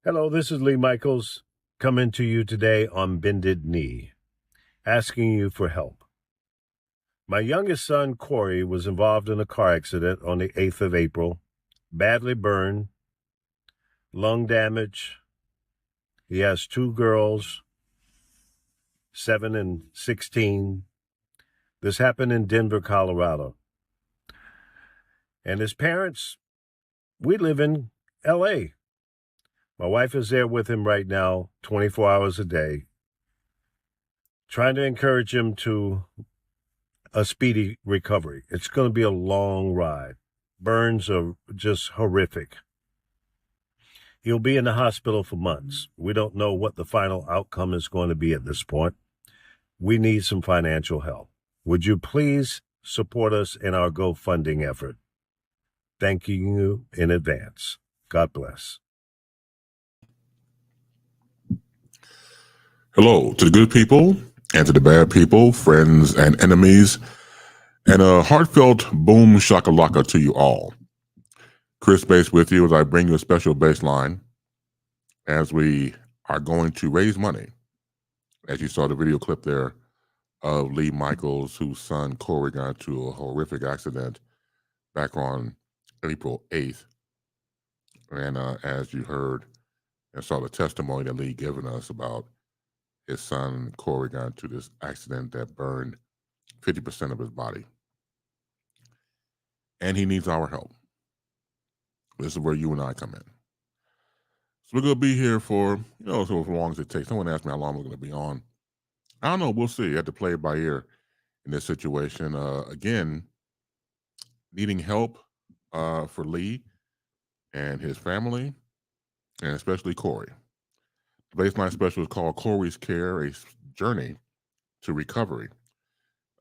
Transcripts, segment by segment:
Hello, this is Lee Michaels coming to you today on Bended Knee, asking you for help. My youngest son, Corey, was involved in a car accident on the 8th of April, badly burned, lung damage. He has two girls, 7 and 16. This happened in Denver, Colorado. And his parents, we live in LA. My wife is there with him right now, 24 hours a day, trying to encourage him to a speedy recovery. It's going to be a long ride. Burns are just horrific. He'll be in the hospital for months. We don't know what the final outcome is going to be at this point. We need some financial help. Would you please support us in our GoFunding effort? Thanking you in advance. God bless. Hello to the good people and to the bad people, friends and enemies, and a heartfelt boom shakalaka to you all. Chris Bass with you as I bring you a special baseline as we are going to raise money. As you saw the video clip there of Lee Michaels, whose son Corey got into a horrific accident back on April 8th. And as you heard and saw the testimony that Lee given us about his son Corey got into this accident that burned 50% of his body. And he needs our help. This is where you and I come in. So we're going to be here for, so as long as it takes. Someone asked me how long we're going to be on. I don't know. We'll see. You have to play it by ear in this situation. Again, needing help for Lee and his family, and especially Corey. The baseline special is called Corey's Care, a Journey to Recovery.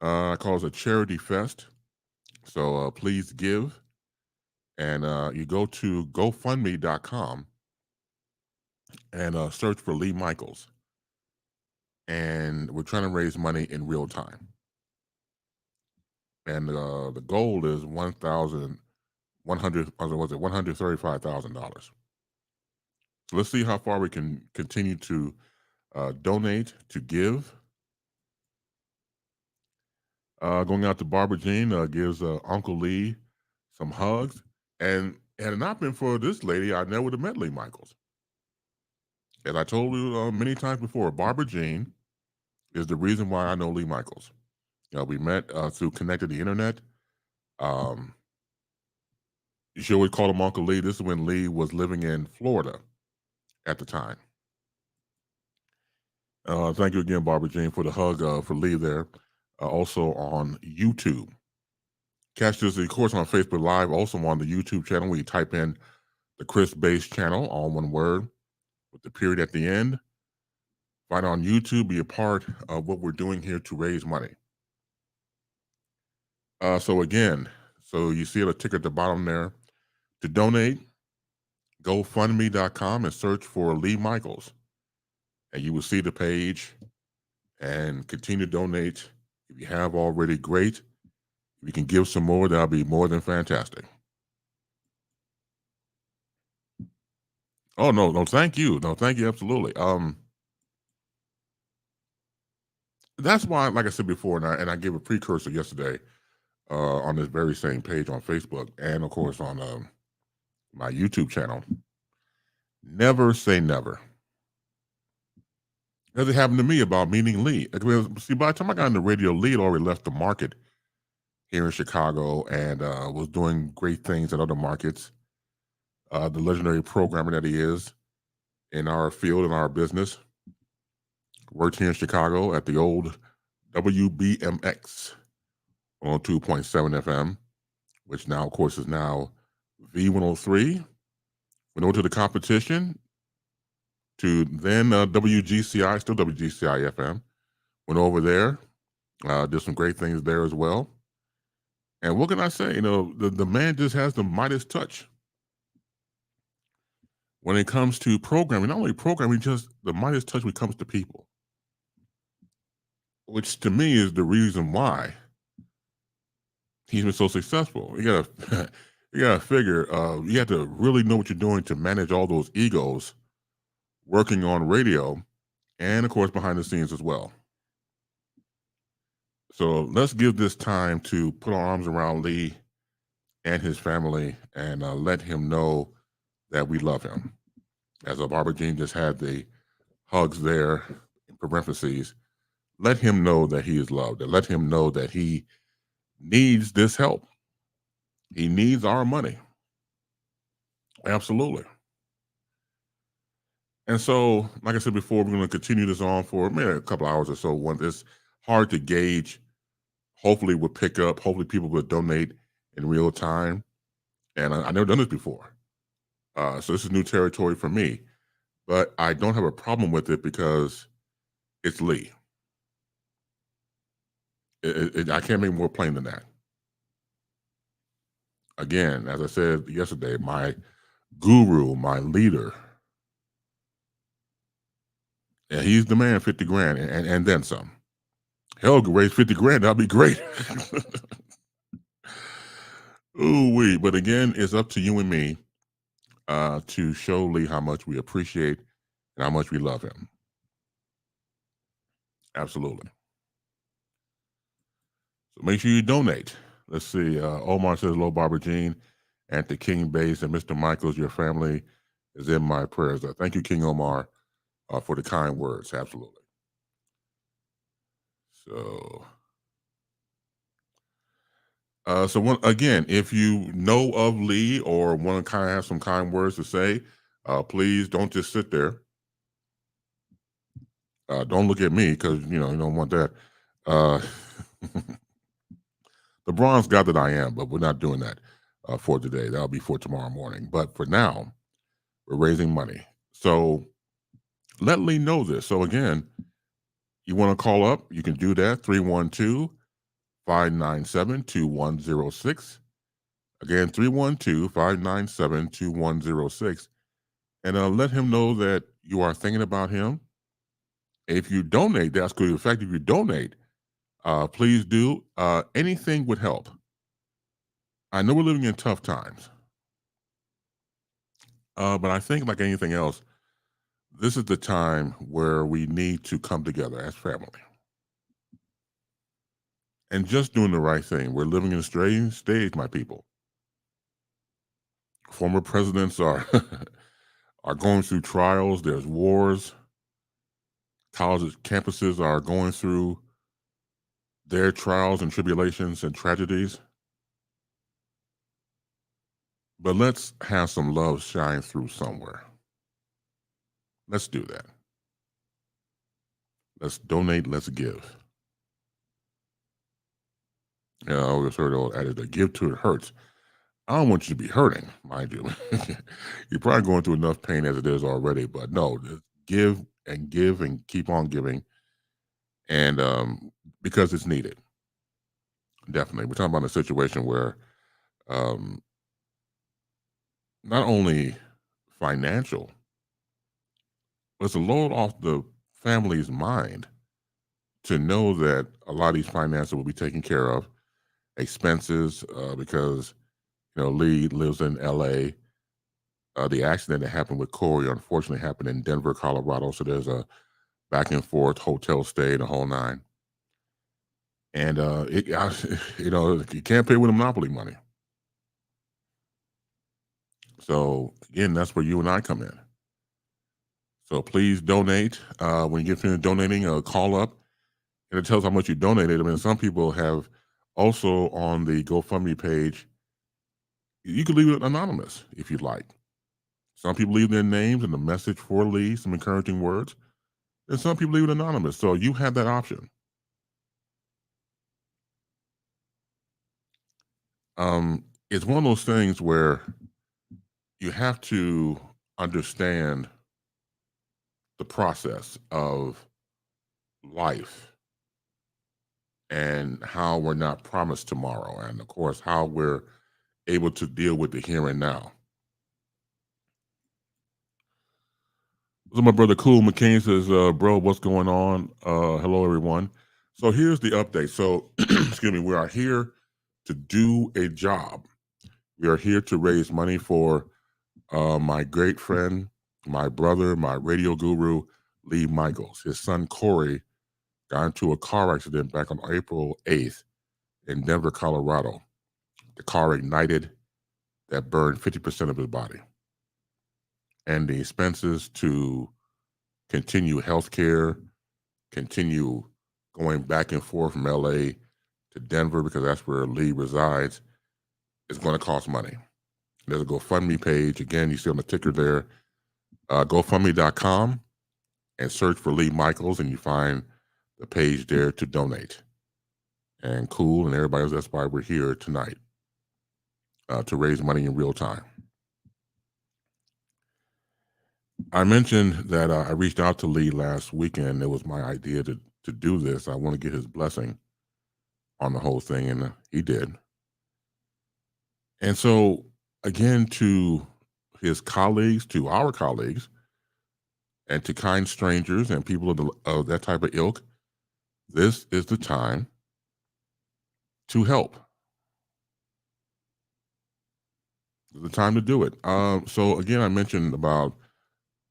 I call it a charity fest. So please give. And you go to GoFundMe.com and search for Lee Michaels. And we're trying to raise money in real time. And the goal is $135,000. So let's see how far we can continue to donate, to give. Going out to Barbara Jean gives Uncle Lee some hugs. And had it not been for this lady, I never would have met Lee Michaels. As I told you many times before, Barbara Jean is the reason why I know Lee Michaels. We met through Connected the Internet. She always called him Uncle Lee. This is when Lee was living in Florida at the time. Thank you again, Barbara Jean, for the hug for Lee there. Also on YouTube. Catch this, of course, on Facebook Live, also on the YouTube channel where you type in the Chris Bass channel, all one word, with the period at the end. Find on YouTube, be a part of what we're doing here to raise money. So again, you see a ticker at the bottom there. To donate, GoFundMe.com and search for Lee Michaels. And you will see the page and continue to donate. If you have already, great. If you can give some more, that'll be more than fantastic. Oh, no, thank you. No, thank you, absolutely. That's why, like I said before, and I gave a precursor yesterday on this very same page on Facebook and, of course, on my YouTube channel. Never say never. As it happened to me about meeting Lee. See, by the time I got on the radio, Lee had already left the market here in Chicago and was doing great things at other markets. The legendary programmer that he is in our field, in our business. Worked here in Chicago at the old WBMX 102.7 FM, which now, of course, is now V103. Went over to the competition to then WGCI, still WGCI FM. Went over there, did some great things there as well. And what can I say? The man just has the Midas touch. When it comes to programming, not only programming, just the Midas touch when it comes to people. Which to me is the reason why he's been so successful. You gotta figure, you have to really know what you're doing to manage all those egos working on radio, and of course behind the scenes as well. So let's give this time to put our arms around Lee and his family and let him know that we love him. As Barbara Jean just had the hugs there in parentheses, let him know that he is loved, and let him know that he needs this help. He needs our money. Absolutely. And so, like I said before, we're going to continue this on for maybe a couple hours or so. One, it's hard to gauge. Hopefully, we'll pick up. Hopefully, people will donate in real time. And I've never done this before. So this is new territory for me. But I don't have a problem with it because it's Lee. I can't make more plain than that. Again, as I said yesterday, my guru, my leader, and he's the man, 50 grand and then some. Hell, could raise 50 grand. That'd be great. Ooh wee. But again, it's up to you and me to show Lee how much we appreciate and how much we love him. Absolutely. So make sure you donate. Let's see. Omar says, hello, Barbara Jean, and to King Base and Mr. Michaels, your family is in my prayers. Thank you, King Omar, for the kind words. Absolutely. So, again, if you know of Lee or want to kind of have some kind words to say, please don't just sit there. Don't look at me because you don't want that. The bronze guy that I am, but we're not doing that for today. That'll be for tomorrow morning. But for now, we're raising money. So let Lee know this. So again, you want to call up, you can do that, 312-597-2106. Again, 312-597-2106. And let him know that you are thinking about him. If you donate, that's good. In fact, if you donate, please do. Anything would help. I know we're living in tough times. But I think like anything else, this is the time where we need to come together as family. And just doing the right thing. We're living in a strange stage, my people. Former presidents are are going through trials. There's wars. College campuses are going through their trials and tribulations and tragedies. But let's have some love shine through somewhere. Let's do that. Let's donate. Let's give. I always heard the old adage, give to it hurts. I don't want you to be hurting, mind you. You're probably going through enough pain as it is already, but no, just give and keep on giving. And because it's needed. Definitely. We're talking about a situation where not only financial, but it's a load off the family's mind to know that a lot of these finances will be taken care of, expenses, because Lee lives in LA. The accident that happened with Corey unfortunately happened in Denver, Colorado. So there's a back and forth hotel stay, the whole nine. And you can't pay with Monopoly money. So again, that's where you and I come in. So please donate. When you get finished donating, call up and it tells how much you donated. I mean, some people have also on the GoFundMe page, you can leave it anonymous if you'd like. Some people leave their names and a message for Lee, some encouraging words. And some people leave it anonymous. So you have that option. It's one of those things where you have to understand the process of life and how we're not promised tomorrow. And of course, how we're able to deal with the here and now. So my brother Cool McCain says, bro, what's going on? Hello, everyone. So here's the update. So, excuse me, we are here to do a job. We are here to raise money for my great friend, my brother, my radio guru, Lee Michaels. His son Corey got into a car accident back on April 8th in Denver, Colorado. The car ignited that burned 50% of his body. And the expenses to continue health care, continue going back and forth from LA to Denver, because that's where Lee resides, is going to cost money. There's a GoFundMe page. Again, you see on the ticker there, GoFundMe.com, and search for Lee Michaels, and you find the page there to donate. And cool, and everybody else, that's why we're here tonight, to raise money in real time. I mentioned that I reached out to Lee last weekend. It was my idea to do this. I want to get his blessing on the whole thing, and he did. And so, again, to his colleagues, to our colleagues, and to kind strangers and people of that type of ilk, this is the time to help. The time to do it. So again, I mentioned about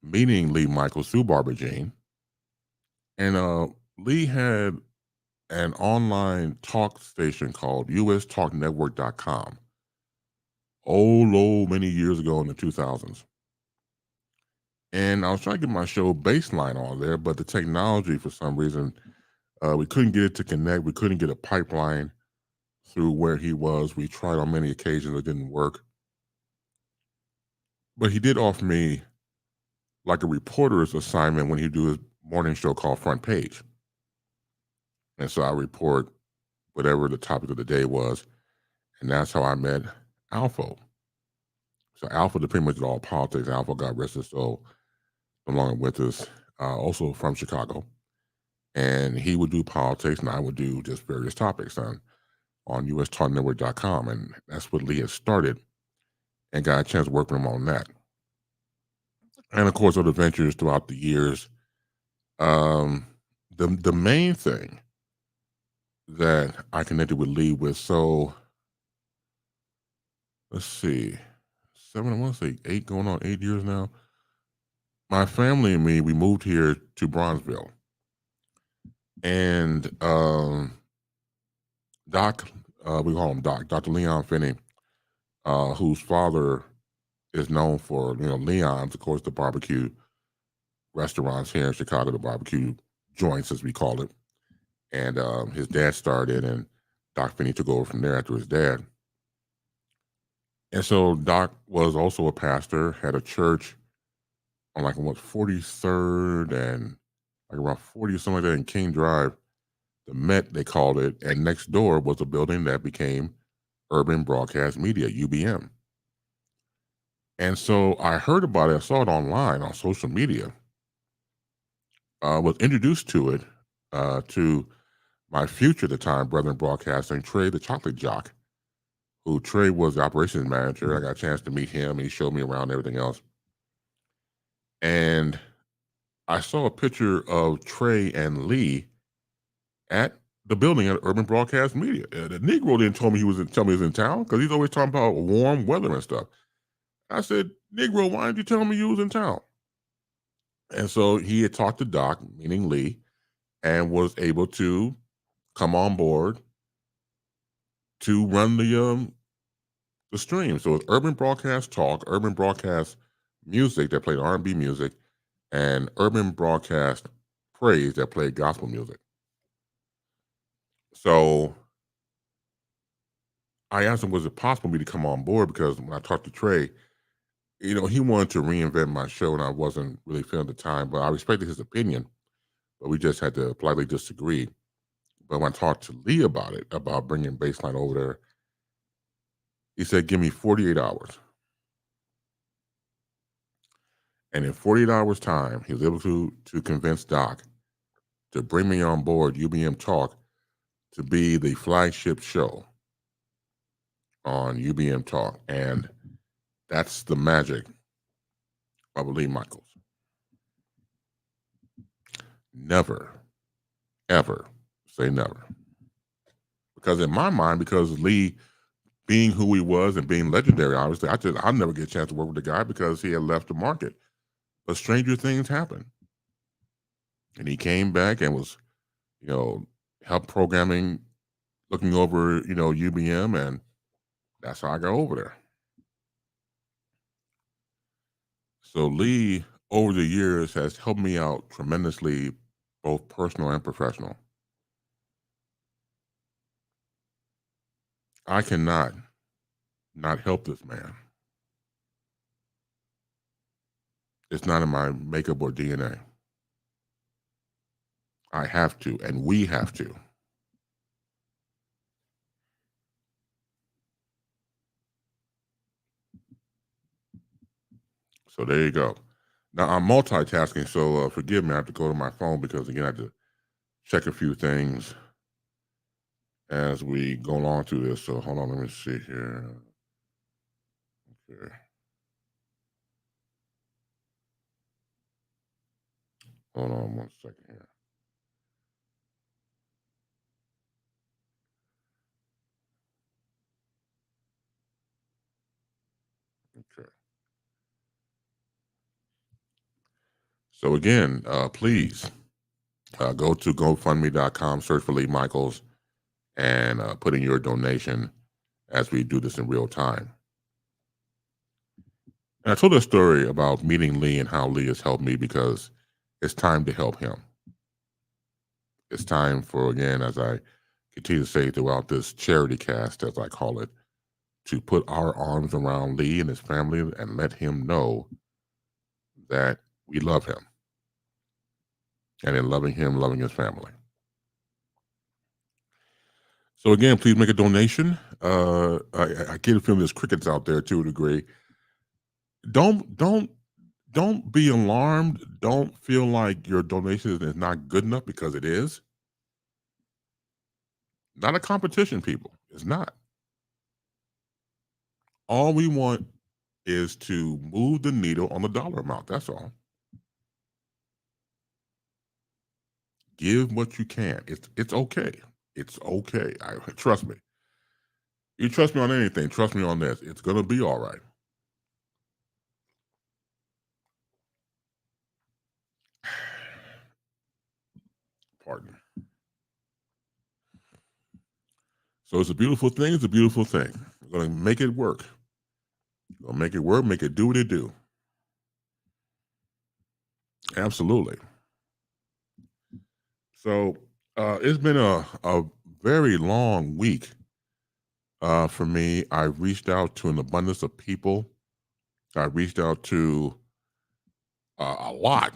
meeting Lee Michaels through Barbara Jean, and Lee had an online talk station called ustalknetwork.com. Many years ago in the 2000s. And I was trying to get my show BasLine on there, but the technology, for some reason, we couldn't get it to connect. We couldn't get a pipeline through where he was. We tried on many occasions. It didn't work. But he did offer me like a reporter's assignment when he do his morning show called Front Page. And so I report whatever the topic of the day was. And that's how I met Alpha. So Alpha did pretty much all politics. Alpha got rest his soul no longer with us, also from Chicago. And he would do politics, and I would do just various topics on ustalknetwork.com. And that's what Lee had started, and got a chance to work with him on that. And of course, other ventures throughout the years. The main thing that I connected with Lee with, so let's see, 8 going on 8 years now. My family and me, we moved here to Bronzeville. And Doc, we call him Doc, Dr. Leon Finney, whose father is known for, Leon's, of course, the barbecue restaurants here in Chicago, the barbecue joints, as we call it. And his dad started, and Doc Finney took over from there after his dad. And so Doc was also a pastor, had a church on 43rd and around 40 or something like that in King Drive, the Met, they called it. And next door was a building that became Urban Broadcast Media, UBM. And so I heard about it. I saw it online on social media. Was introduced to it to my future at the time, brother in broadcasting, Trey the Chocolate Jock, who Trey was the operations manager. I got a chance to meet him. He showed me around and everything else. And I saw a picture of Trey and Lee at the building at Urban Broadcast Media. The Negro didn't tell me he was in town, because he's always talking about warm weather and stuff. I said, Negro, why didn't you tell me you was in town? And so he had talked to Doc, meaning Lee, and was able to come on board to run the stream. So it's Urban Broadcast Talk, Urban Broadcast Music that played R&B music, and Urban Broadcast Praise that played gospel music. So I asked him, was it possible for me to come on board? Because when I talked to Trey, he wanted to reinvent my show, and I wasn't really feeling the time, but I respected his opinion, but we just had to politely disagree. But when I talked to Lee about it, about bringing BasLine over there, he said, give me 48 hours. And in 48 hours time, he was able to convince Doc to bring me on board UBM Talk to be the flagship show on UBM Talk. And that's the magic of Lee Michaels. Never, ever say never. Because in my mind, because Lee, being who he was and being legendary, obviously, I'll never get a chance to work with the guy because he had left the market. But stranger things happen. And he came back and was, help programming, looking over, UBM, and that's how I got over there. So Lee, over the years, has helped me out tremendously, both personal and professional. I cannot not help this man. It's not in my makeup or DNA. I have to, and we have to. So there you go. Now I'm multitasking, so forgive me. I have to go to my phone because again, I have to check a few things as we go along through this. So hold on, let me see here. Okay. Hold on 1 second here. Okay. So again, please go to GoFundMe.com, search for Lee Michaels, and put in your donation as we do this in real time. And I told a story about meeting Lee and how Lee has helped me because it's time to help him. It's time for, again, as I continue to say throughout this charity cast, as I call it, to put our arms around Lee and his family and let him know that we love him. And in loving him, loving his family. So again, please make a donation. I get a feeling there's crickets out there to a degree. Don't be alarmed. Don't feel like your donation is not good enough because it is. Not a competition, people. It's not. All we want is to move the needle on the dollar amount. That's all. Give what you can. It's okay. It's okay. Trust me. You trust me on anything. Trust me on this. It's gonna be all right. Pardon. So it's a beautiful thing. It's a beautiful thing. We're gonna make it work. We're gonna make it work. Make it do what it do. Absolutely. So it's been a very long week for me. I reached out to an abundance of people. I reached out to a lot,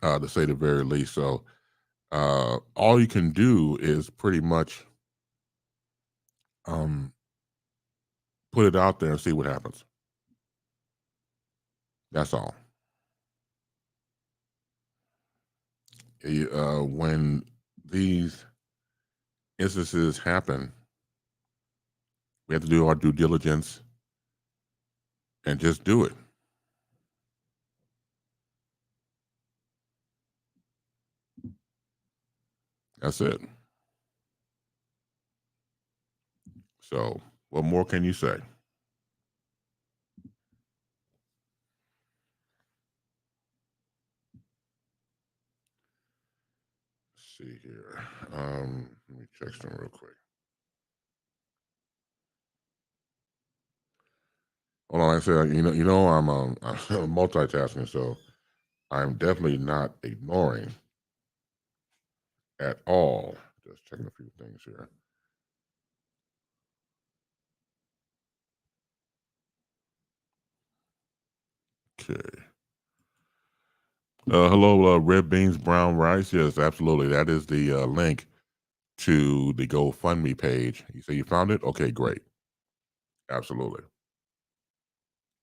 to say the very least. So all you can do is pretty much put it out there and see what happens. That's all. When these instances happen, we have to do our due diligence and just do it. That's it. So, what more can you say? Let's see here. Let me check some real quick. Hold on, like I said, I'm multitasking, so I'm definitely not ignoring at all. Just checking a few things here. Okay. Hello, red beans, brown rice. Yes, absolutely. That is the link to the GoFundMe page. You say you found it? Okay, great. Absolutely.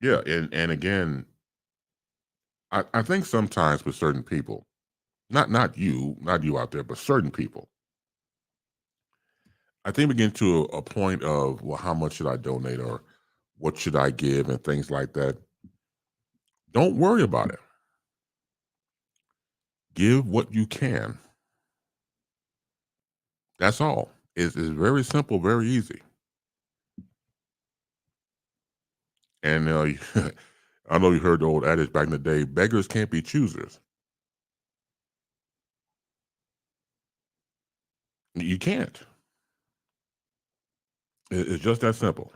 Yeah, and again, I think sometimes with certain people, not you out there, but certain people, I think we get to a point of, well, how much should I donate or what should I give and things like that. Don't worry about it. Give what you can. That's all. It's very simple, very easy. And I know you heard the old adage back in the day, beggars can't be choosers. You can't. It's just that simple.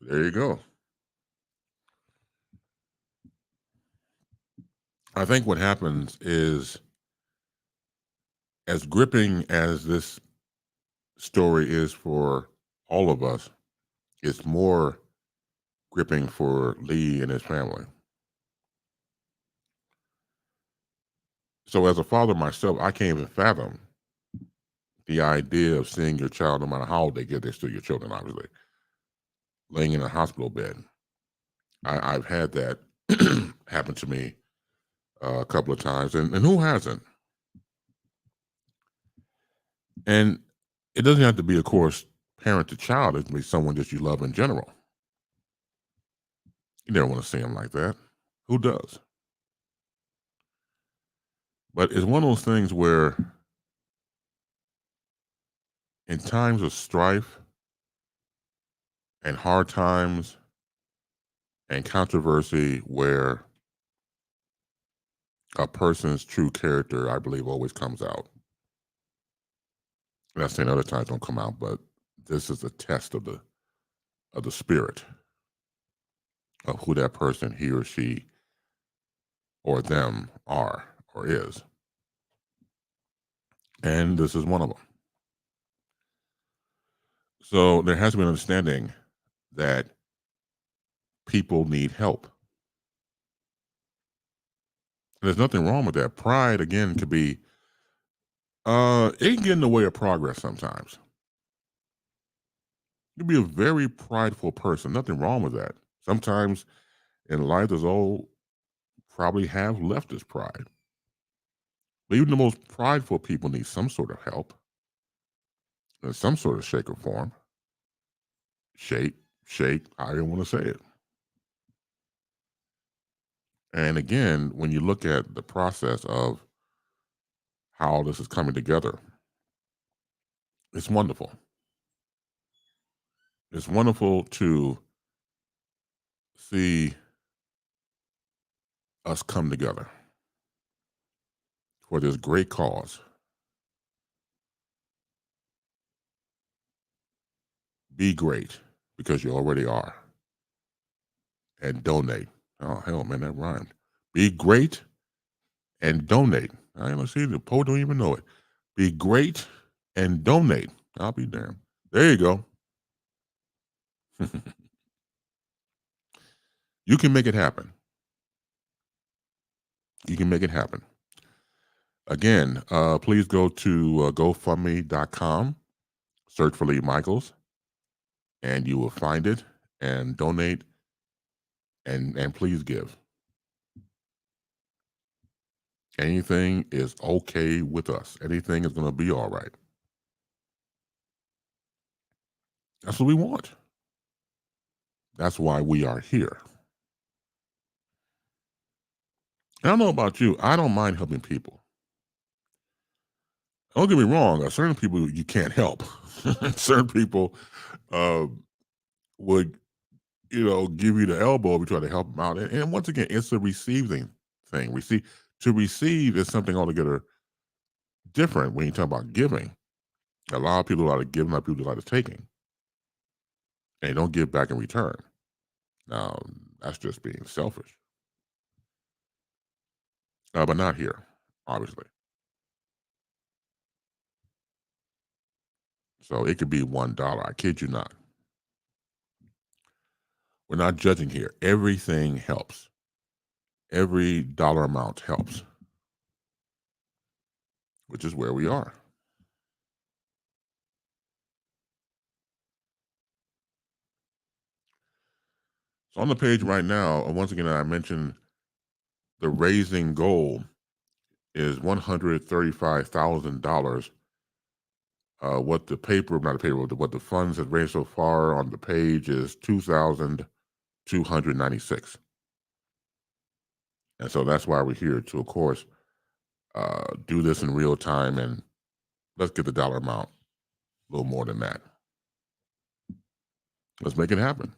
There you go. I think what happens is, as gripping as this story is for all of us, it's more gripping for Lee and his family. So, as a father myself, I can't even fathom the idea of seeing your child, no matter how old they get, they're still your children, obviously, laying in a hospital bed. I've had that happen to me a couple of times, and who hasn't? And it doesn't have to be, of course, parent to child. It can be someone that you love in general. You never want to see them like that. Who does? But it's one of those things where, in times of strife and hard times and controversy, where a person's true character, I believe, always comes out. And I'm saying other times don't come out, but this is a test of the spirit of who that person, he or she or them are or is. And this is one of them. So there has to be an understanding that people need help. And there's nothing wrong with that. Pride, again, could be, it can get in the way of progress sometimes. You can be a very prideful person. Nothing wrong with that. Sometimes in life, there's all probably have leftist pride. But even the most prideful people need some sort of help in some sort of shape or form. Shake, I don't want to say it. And again, when you look at the process of how this is coming together, it's wonderful. It's wonderful to see us come together for this great cause. Be great because you already are. And donate. Oh, hell, man, that rhymed. Be great and donate. I ain't see the poet don't even know it. Be great and donate. I'll be damned. There you go. You can make it happen. You can make it happen. Again, please go to GoFundMe.com, search for Lee Michaels, and you will find it and donate and please give. Anything is okay with us. Anything is going to be all right. That's what we want. That's why we are here. I don't know about you. I don't mind helping people. Don't get me wrong. Certain people you can't help. Certain people would, give you the elbow if you try to help them out. And once again, it's a receiving thing. To receive is something altogether different when you talk about giving. A lot of people like to give, a lot of people like to taking, and they don't give back in return. Now, that's just being selfish. But not here, obviously. So it could be $1. I kid you not. We're not judging here. Everything helps. Every dollar amount helps, which is where we are. So on the page right now, once again, I mentioned the raising goal is $135,000. What the funds have raised so far on the page is $2,296. And so that's why we're here to, of course, do this in real time and Let's get the dollar amount a little more than that. Let's make it happen.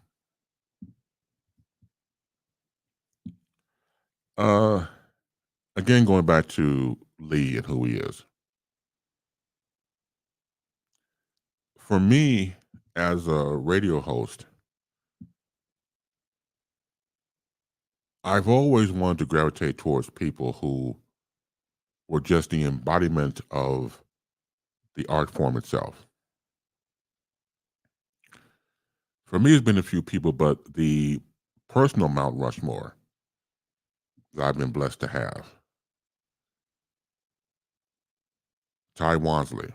Again, going back to Lee and who he is. For me, as a radio host, I've always wanted to gravitate towards people who were just the embodiment of the art form itself. For me, it's been a few people, but the personal Mount Rushmore that I've been blessed to have. Ty Wansley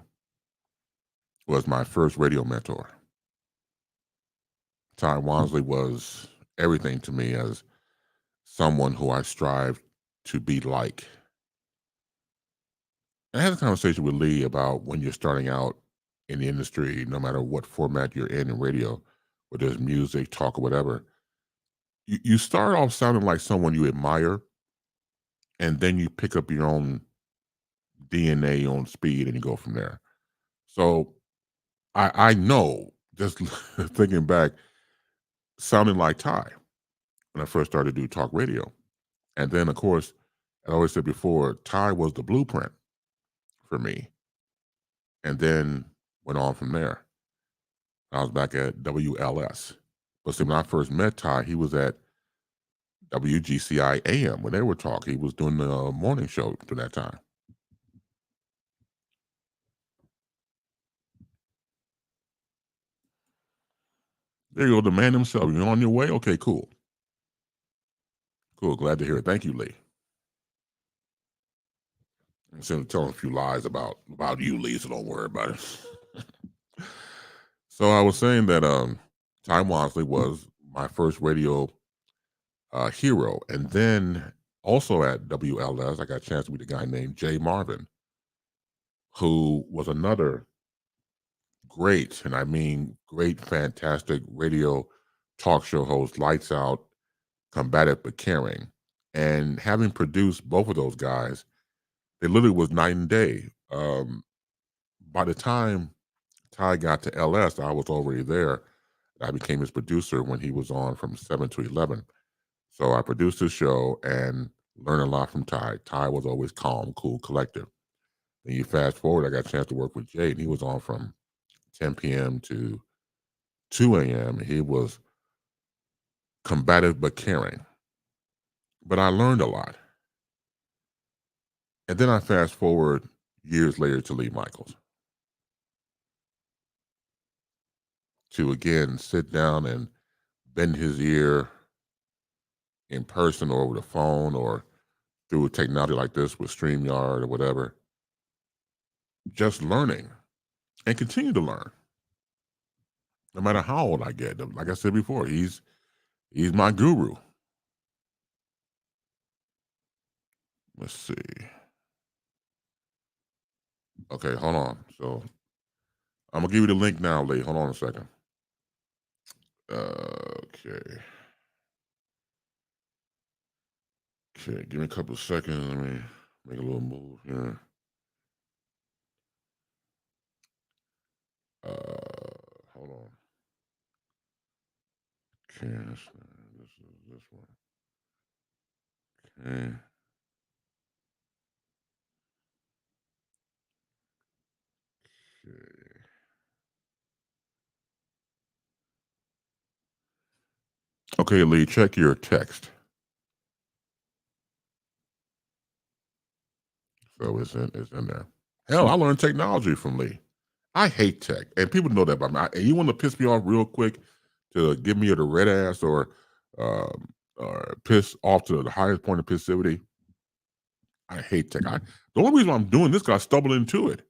was my first radio mentor. Ty Wansley was everything to me as someone who I strive to be like. I had a conversation with Lee about when you're starting out in the industry, no matter what format you're in radio, whether it's music, talk, or whatever, you start off sounding like someone you admire, and then you pick up your own DNA, your own speed, and you go from there. So I know, just thinking back, sounding like Ty when I first started to do talk radio. And then, of course, I always said before, Ty was the blueprint for me. And then went on from there. I was back at WLS. But see, when I first met Ty, he was at WGCI AM when they were talking. He was doing the morning show for that time. There you go, the man himself. You're on your way? Okay, cool. Cool, glad to hear it. Thank you, Lee. I'm telling a few lies about you, Lee, so don't worry about it. So I was saying that Ty Wansley was my first radio hero. And then also at WLS, I got a chance to meet a guy named Jay Marvin, who was another great, and I mean great, fantastic radio talk show host, lights out, combative but caring. And having produced both of those guys, it literally was night and day. By the time Ty got to LS, I was already there. I became his producer when he was on from 7 to 11. So I produced his show and learned a lot from Ty. Ty was always calm, cool, collective. And you fast forward, I got a chance to work with Jay, and he was on from 10 p.m. to 2 a.m. He was combative but caring. But I learned a lot. And then I fast forward years later to Lee Michaels. To again sit down and bend his ear in person or over the phone or through a technology like this with StreamYard or whatever. Just learning and continue to learn. No matter how old I get. Like I said before, he's my guru. Let's see. Okay, hold on. So I'm gonna give you the link now, Lee. Hold on a second. Okay. Okay, give me a couple of seconds. Let me make a little move here. Hold on. Okay, this is this one. Okay. Okay. Okay, Lee, check your text. So it's in there. Hell, I learned technology from Lee. I hate tech, and people know that about me. And you want to piss me off real quick to give me the red ass or piss off to the highest point of passivity. I hate tech. The only reason I'm doing this because I stumbled into it.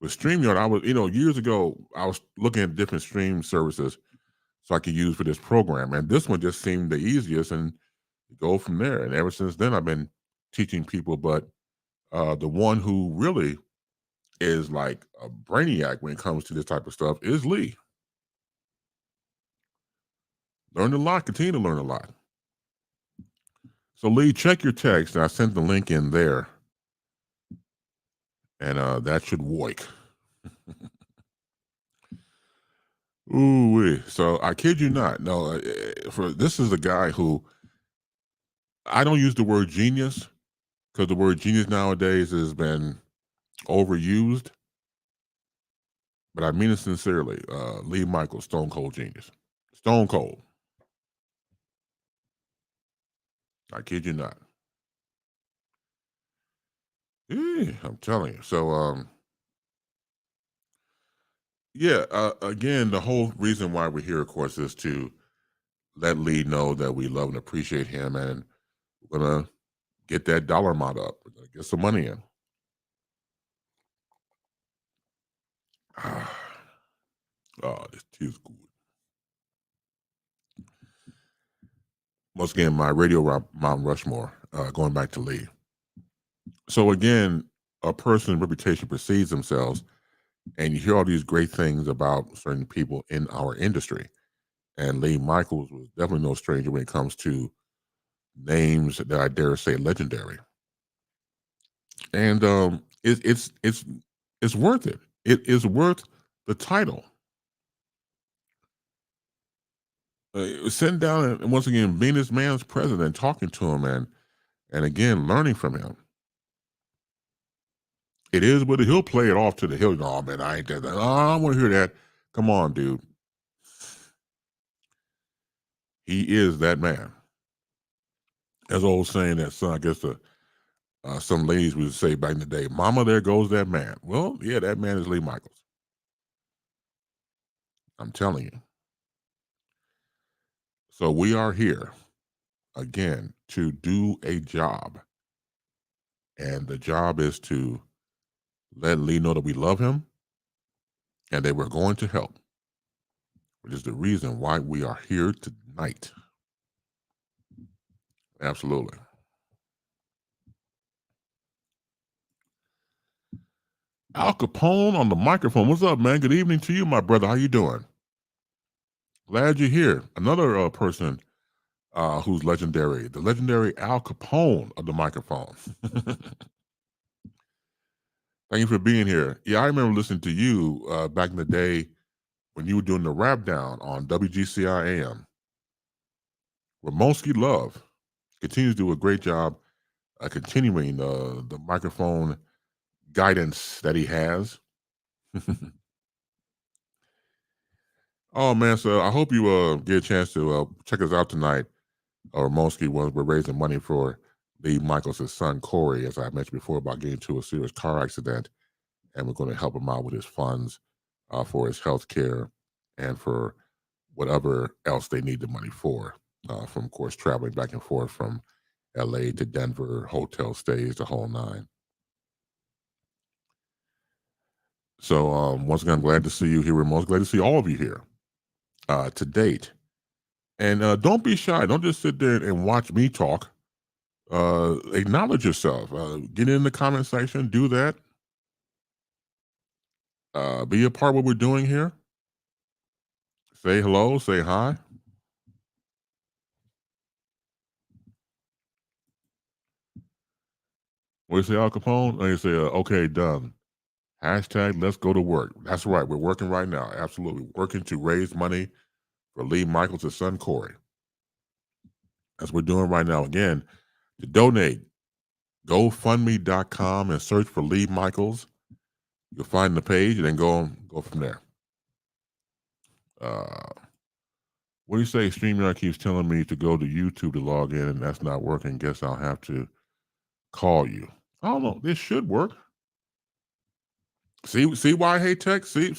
With StreamYard, I was, years ago, I was looking at different stream services so I could use for this program. And this one just seemed the easiest and go from there. And ever since then, I've been teaching people. But the one who really is like a brainiac when it comes to this type of stuff is Lee. Learned a lot, continue to learn a lot. So Lee, check your text. I sent the link in there. and that should work. Ooh, so I kid you not. No, for this is a guy who I don't use the word genius because the word genius nowadays has been overused, but I mean it sincerely. Lee Michaels, Stone Cold genius, Stone Cold. I kid you not. Yeah, I'm telling you. So, yeah. Again, the whole reason why we're here, of course, is to let Lee know that we love and appreciate him, and we're gonna get that dollar amount up. We're gonna get some money in. Oh, this tea is good. Once again, my radio Mount Rushmore, going back to Lee. So again, a person's reputation precedes themselves, and you hear all these great things about certain people in our industry. And Lee Michaels was definitely no stranger when it comes to names that I dare say legendary. And it's worth it. It is worth the title. Sitting down and once again being this man's president, talking to him, and again learning from him. It is, but he'll play it off to the hill. Oh man, I ain't that. Oh, I don't want to hear that. Come on, dude. He is that man. As old saying that son, I guess some ladies would say back in the day, "Mama, there goes that man." Well, yeah, that man is Lee Michaels. I'm telling you. So we are here again to do a job, and the job is to let Lee know that we love him and that we're going to help, which is the reason why we are here tonight. Absolutely. Al Capone on the microphone. What's up, man? Good evening to you, my brother. How you doing? Glad you're here. Another person who's legendary, the legendary Al Capone of the microphone. Thank you for being here. Yeah, I remember listening to you back in the day when you were doing the rap down on WGCI AM. Ramonski Love continues to do a great job continuing the microphone guidance that he has. Oh man, so I hope you get a chance to check us out tonight. Ramonski, we're raising money for Lee Michaels' son Corey, as I mentioned before, about getting into a serious car accident, and we're going to help him out with his funds for his health care and for whatever else they need the money for. From, of course, traveling back and forth from LA to Denver, hotel stays, the whole nine. So once again, I'm glad to see you here, Ramon. Glad to see all of you here to date. And don't be shy. Don't just sit there and watch me talk. Acknowledge yourself. Get in the comment section. Do that. Be a part of what we're doing here. Say hello. Say hi. What do you say, Al Capone? And you say, okay, done. Hashtag let's go to work. That's right. We're working right now. Absolutely. Working to raise money for Lee Michaels' son, Corey. That's what we're doing right now. Again, to donate, GoFundMe.com and search for Lee Michaels. You'll find the page and then go from there. What do you say? StreamYard keeps telling me to go to YouTube to log in, and that's not working. Guess I'll have to call you. I don't know. This should work. See why I hate tech? See?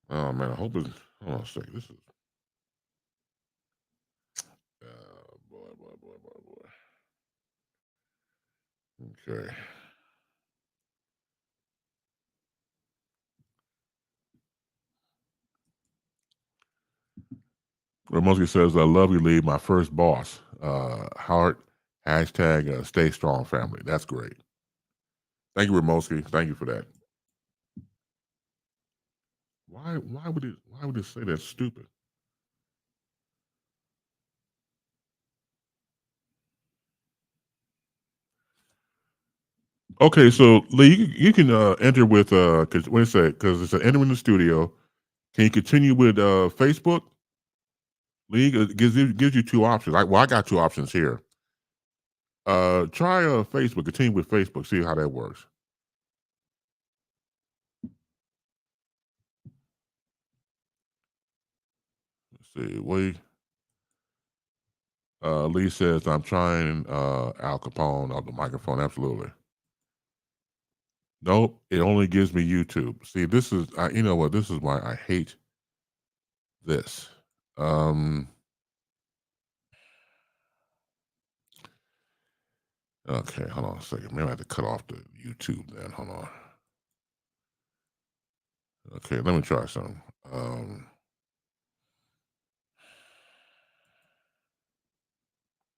Oh man, I hope it's. Hold on a second. This is. Boy. Okay. Ramoski says, I love you, Lee, my first boss. Heart, hashtag stay strong family. That's great. Thank you, Ramoski. Thank you for that. Why would it say that's stupid? Okay, so Lee, you can enter with because wait a sec, because it's an enter in the studio. Can you continue with Facebook? Lee, it gives you two options. I got two options here. Try Facebook. Continue with Facebook. See how that works. Let's see. Wait. Lee says I'm trying Al Capone on the microphone. Absolutely. Nope. It only gives me YouTube. See, this is you know what? This is why I hate this. Um. Okay, hold on a second. Maybe I have to cut off the YouTube then. Hold on. Okay, let me try something.